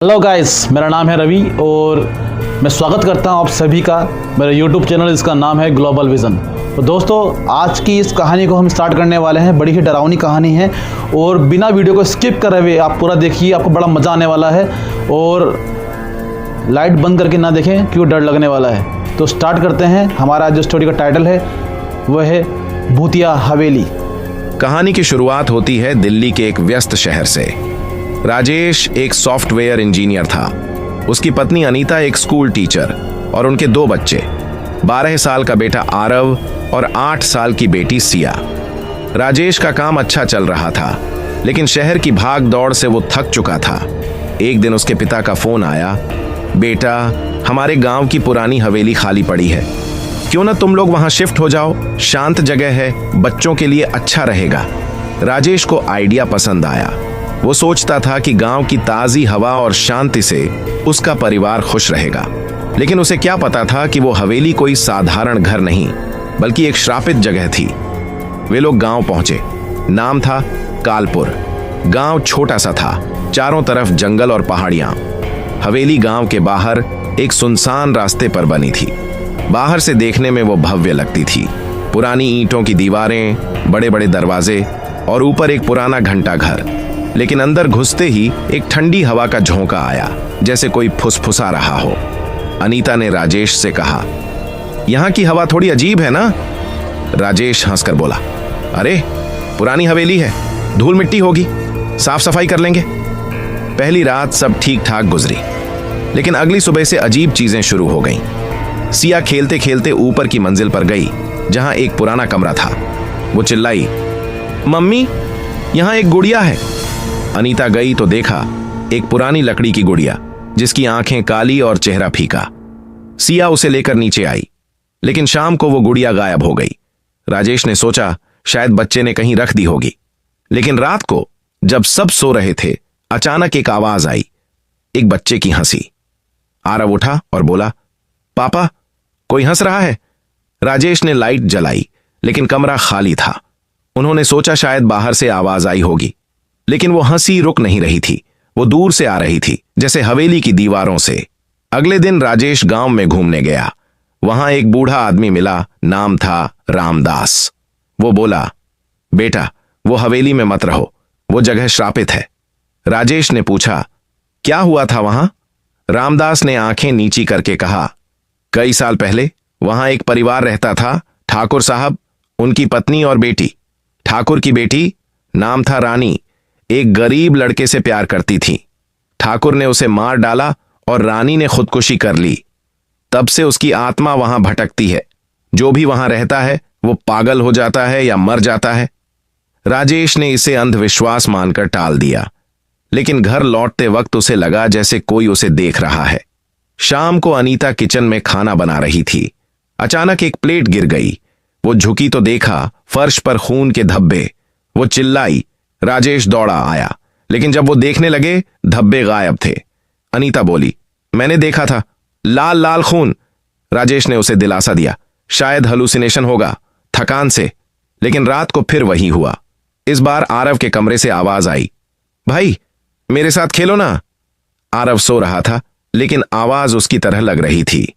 Hello guys, मेरा नाम है रवि और मैं स्वागत करता हूं आप सभी का मेरे यूट्यूब चैनल जिसका नाम है ग्लोबल विज़न। तो दोस्तों, आज की इस कहानी को हम स्टार्ट करने वाले हैं। बड़ी ही डरावनी कहानी है और बिना वीडियो को स्किप करे हुए आप पूरा देखिए, आपको बड़ा मज़ा आने वाला है। और लाइट बंद करके ना देखें क्यों डर लगने वाला है। तो स्टार्ट करते हैं। हमारा जो स्टोरी का टाइटल है वह है भूतिया हवेली। कहानी की शुरुआत होती है दिल्ली के एक व्यस्त शहर से। राजेश एक सॉफ्टवेयर इंजीनियर था। उसकी पत्नी अनीता एक स्कूल टीचर और उनके 2 बच्चे, 12 साल का बेटा आरव और 8 साल की बेटी सिया। राजेश का काम अच्छा चल रहा था, लेकिन शहर की भाग दौड़ से वो थक चुका था। एक दिन उसके पिता का फोन आया, बेटा, हमारे गांव की पुरानी हवेली खाली पड़ी है, क्यों ना तुम लोग वहां शिफ्ट हो जाओ, शांत जगह है, बच्चों के लिए अच्छा रहेगा। राजेश को आइडिया पसंद आया। वो सोचता था कि गांव की ताजी हवा और शांति से उसका परिवार खुश रहेगा। लेकिन उसे क्या पता था कि वो हवेली कोई साधारण घर नहीं, बल्कि एक श्रापित जगह थी। वे लोग गांव पहुंचे। नाम था कालपुर। गांव छोटा सा था, चारों तरफ जंगल और पहाड़ियां। हवेली गांव के बाहर एक सुनसान रास्ते पर बनी थी। बाहर से देखने में वो भव्य लगती थी। पुरानी ईंटों की दीवारें, बड़े बड़े दरवाजे और ऊपर एक पुराना घंटा घर। लेकिन अंदर घुसते ही एक ठंडी हवा का झोंका आया, जैसे कोई फुसफुसा रहा हो। अनीता ने राजेश से कहा, यहाँ की हवा थोड़ी अजीब है ना? राजेश हंसकर बोला, अरे पुरानी हवेली है, धूल मिट्टी होगी, साफ सफाई कर लेंगे। पहली रात सब ठीक ठाक गुजरी, लेकिन अगली सुबह से अजीब चीजें शुरू हो गईं। सिया खेलते खेलते ऊपर की मंजिल पर गई, जहां एक पुराना कमरा था। वो चिल्लाई, मम्मी, यहां एक गुड़िया है। अनीता गई तो देखा एक पुरानी लकड़ी की गुड़िया, जिसकी आंखें काली और चेहरा फीका। सिया उसे लेकर नीचे आई, लेकिन शाम को वो गुड़िया गायब हो गई। राजेश ने सोचा शायद बच्चे ने कहीं रख दी होगी। लेकिन रात को जब सब सो रहे थे, अचानक एक आवाज आई, एक बच्चे की हंसी। आरव उठा और बोला, पापा, कोई हंस रहा है। राजेश ने लाइट जलाई, लेकिन कमरा खाली था। उन्होंने सोचा शायद बाहर से आवाज आई होगी, लेकिन वो हंसी रुक नहीं रही थी। वो दूर से आ रही थी, जैसे हवेली की दीवारों से। अगले दिन राजेश गांव में घूमने गया। वहां एक बूढ़ा आदमी मिला, नाम था रामदास। वो बोला, बेटा, वो हवेली में मत रहो, वो जगह श्रापित है। राजेश ने पूछा, क्या हुआ था वहां? रामदास ने आंखें नीची करके कहा, कई साल पहले वहां एक परिवार रहता था, ठाकुर साहब, उनकी पत्नी और बेटी। ठाकुर की बेटी, नाम था रानी, एक गरीब लड़के से प्यार करती थी। ठाकुर ने उसे मार डाला और रानी ने खुदकुशी कर ली। तब से उसकी आत्मा वहां भटकती है। जो भी वहां रहता है वो पागल हो जाता है या मर जाता है। राजेश ने इसे अंधविश्वास मानकर टाल दिया, लेकिन घर लौटते वक्त उसे लगा जैसे कोई उसे देख रहा है। शाम को अनीता किचन में खाना बना रही थी। अचानक एक प्लेट गिर गई। वो झुकी तो देखा फर्श पर खून के धब्बे। वो चिल्लाई। राजेश दौड़ा आया, लेकिन जब वो देखने लगे, धब्बे गायब थे। अनीता बोली, मैंने देखा था, लाल लाल खून। राजेश ने उसे दिलासा दिया, शायद हेलुसिनेशन होगा, थकान से। लेकिन रात को फिर वही हुआ। इस बार आरव के कमरे से आवाज आई, भाई, मेरे साथ खेलो ना। आरव सो रहा था, लेकिन आवाज उसकी तरह लग रही थी।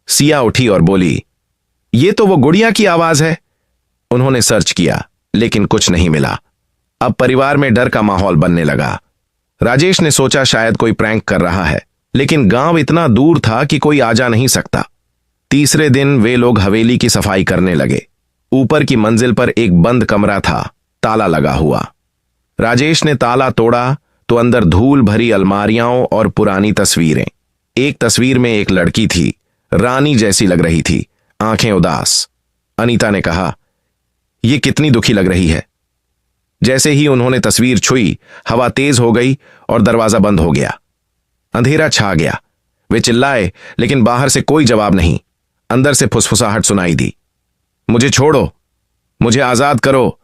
सिया उठी और बोली, ये तो वो गुड़िया की आवाज है। उन्होंने सर्च किया, लेकिन कुछ नहीं मिला। अब परिवार में डर का माहौल बनने लगा। राजेश ने सोचा शायद कोई प्रैंक कर रहा है, लेकिन गांव इतना दूर था कि कोई आ जा नहीं सकता। तीसरे दिन वे लोग हवेली की सफाई करने लगे। ऊपर की मंजिल पर एक बंद कमरा था, ताला लगा हुआ। राजेश ने ताला तोड़ा तो अंदर धूल भरी अलमारियां और पुरानी तस्वीरें। एक तस्वीर में एक लड़की थी, रानी जैसी लग रही थी, आंखें उदास। अनीता ने कहा, यह कितनी दुखी लग रही है। जैसे ही उन्होंने तस्वीर छुई, हवा तेज हो गई और दरवाजा बंद हो गया। अंधेरा छा गया। वे चिल्लाए, लेकिन बाहर से कोई जवाब नहीं। अंदर से फुसफुसाहट सुनाई दी, मुझे छोड़ो, मुझे आजाद करो।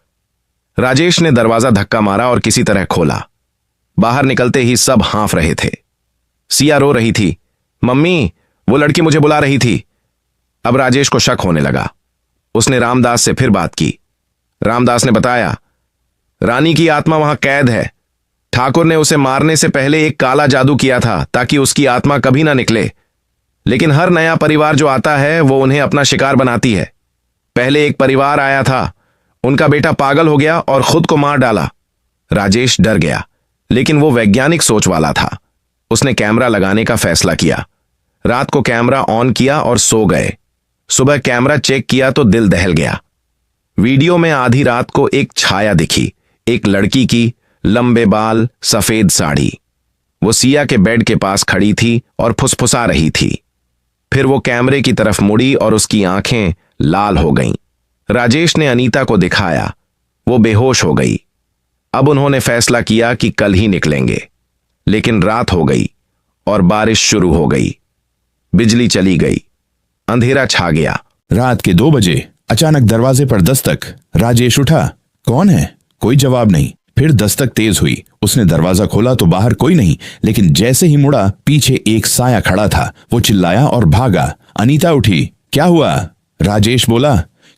राजेश ने दरवाजा धक्का मारा और किसी तरह खोला। बाहर निकलते ही सब हाँफ रहे थे। सिया रो रही थी, मम्मी, वो लड़की मुझे बुला रही थी। अब राजेश को शक होने लगा। उसने रामदास से फिर बात की। रामदास ने बताया, रानी की आत्मा वहां कैद है। ठाकुर ने उसे मारने से पहले एक काला जादू किया था ताकि उसकी आत्मा कभी ना निकले। लेकिन हर नया परिवार जो आता है वो उन्हें अपना शिकार बनाती है। पहले एक परिवार आया था, उनका बेटा पागल हो गया और खुद को मार डाला। राजेश डर गया, लेकिन वो वैज्ञानिक सोच वाला था। उसने कैमरा लगाने का फैसला किया। रात को कैमरा ऑन किया और सो गए। सुबह कैमरा चेक किया तो दिल दहल गया। वीडियो में आधी रात को एक छाया दिखी, एक लड़की की, लंबे बाल, सफेद साड़ी। वो सिया के बेड के पास खड़ी थी और फुसफुसा रही थी। फिर वो कैमरे की तरफ मुड़ी और उसकी आंखें लाल हो गईं। राजेश ने अनीता को दिखाया, वो बेहोश हो गई। अब उन्होंने फैसला किया कि कल ही निकलेंगे। लेकिन रात हो गई और बारिश शुरू हो गई। बिजली चली गई, अंधेरा छा गया। रात के 2 बजे अचानक दरवाजे पर दस्तक। राजेश उठा। कौन है? कोई जवाब नहीं। फिर दस्तक तेज हुई। उसने दरवाजा खोला तो बाहर कोई नहीं, लेकिन जैसे ही मुड़ा पीछे एक साया खड़ा था। वो चिल्लाया और भागा। अनीता उठी। क्या हुआ? राजेश बोला,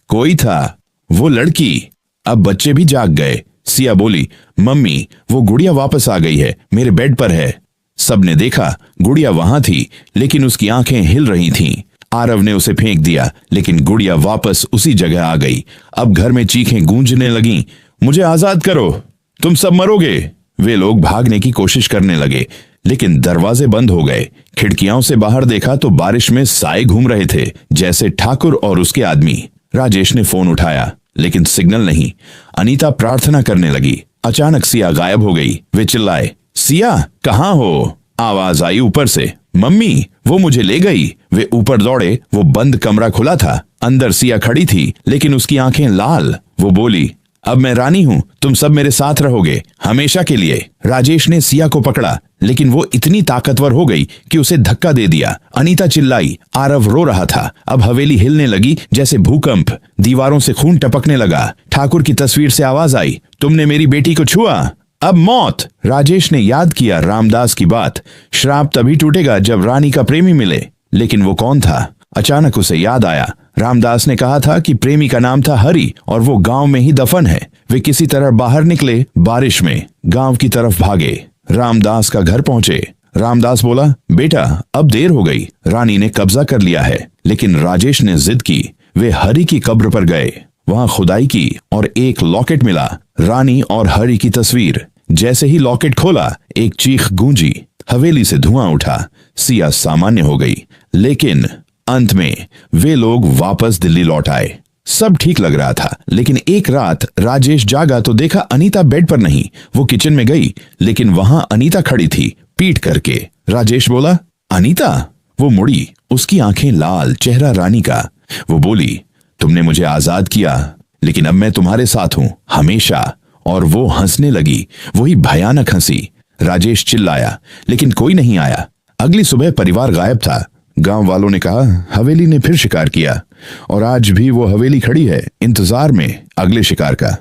कोई था, वो लड़की। अब बच्चे भी जाग गए। सिया बोली, मम्मी वो गुड़िया वापस आ गई है, मेरे बेड पर है। सबने देखा, गुड़िया वहां थी, लेकिन उसकी आंखें हिल रही थीं। आरव ने उसे फेंक दिया, लेकिन गुड़िया वापस उसी जगह आ गई। अब घर में चीखें गूंजने लगीं, मुझे आजाद करो, तुम सब मरोगे। वे लोग भागने की कोशिश करने लगे, लेकिन दरवाजे बंद हो गए। खिड़कियों से बाहर देखा तो बारिश में साए घूम रहे थे, जैसे ठाकुर और उसके आदमी। राजेश ने फोन उठाया, लेकिन सिग्नल नहीं। अनीता प्रार्थना करने लगी। अचानक सिया गायब हो गई। वे चिल्लाए, सिया कहाँ हो? आवाज आई ऊपर से, मम्मी वो मुझे ले गई। वे ऊपर दौड़े। वो बंद कमरा खुला था। अंदर सिया खड़ी थी, लेकिन उसकी आंखें लाल। वो बोली, अब मैं रानी हूं, तुम सब मेरे साथ रहोगे हमेशा के लिए। राजेश ने सिया को पकड़ा, लेकिन वो इतनी ताकतवर हो गई कि उसे धक्का दे दिया। अनीता चिल्लाई। आरव रो रहा था। अब हवेली हिलने लगी जैसे भूकंप। दीवारों से खून टपकने लगा। ठाकुर की तस्वीर से आवाज आई, तुमने मेरी बेटी को छुआ, अब मौत। राजेश ने याद किया रामदास की बात, श्राप तभी टूटेगा जब रानी का प्रेमी मिले। लेकिन वो कौन था? अचानक उसे याद आया, रामदास ने कहा था कि प्रेमी का नाम था हरि और वो गांव में ही दफन है। वे किसी तरह बाहर निकले, बारिश में गांव की तरफ भागे। रामदास का घर पहुंचे। रामदास बोला, बेटा अब देर हो गई, रानी ने कब्जा कर लिया है। लेकिन राजेश ने जिद की। वे हरि की कब्र पर गए। वहां खुदाई की और एक लॉकेट मिला, रानी और हरि की तस्वीर। जैसे ही लॉकेट खोला, एक चीख गूंजी। हवेली से धुआं उठा। सिया सामान्य हो गई। लेकिन अंत में वे लोग वापस दिल्ली लौट आए। सब ठीक लग रहा था, लेकिन एक रात राजेश जागा तो देखा अनीता बेड पर नहीं। वो किचन में गई, लेकिन वहां अनीता खड़ी थी, पीट करके। राजेश बोला, अनीता? वो मुड़ी। उसकी आंखें लाल, चेहरा रानी का। वो बोली, तुमने मुझे आजाद किया, लेकिन अब मैं तुम्हारे साथ हूं हमेशा। और वो हंसने लगी, वही भयानक हंसी। राजेश चिल्लाया, लेकिन कोई नहीं आया। अगली सुबह परिवार गायब था। गांव वालों ने कहा, हवेली ने फिर शिकार किया और आज भी वो हवेली खड़ी है, इंतजार में अगले शिकार का।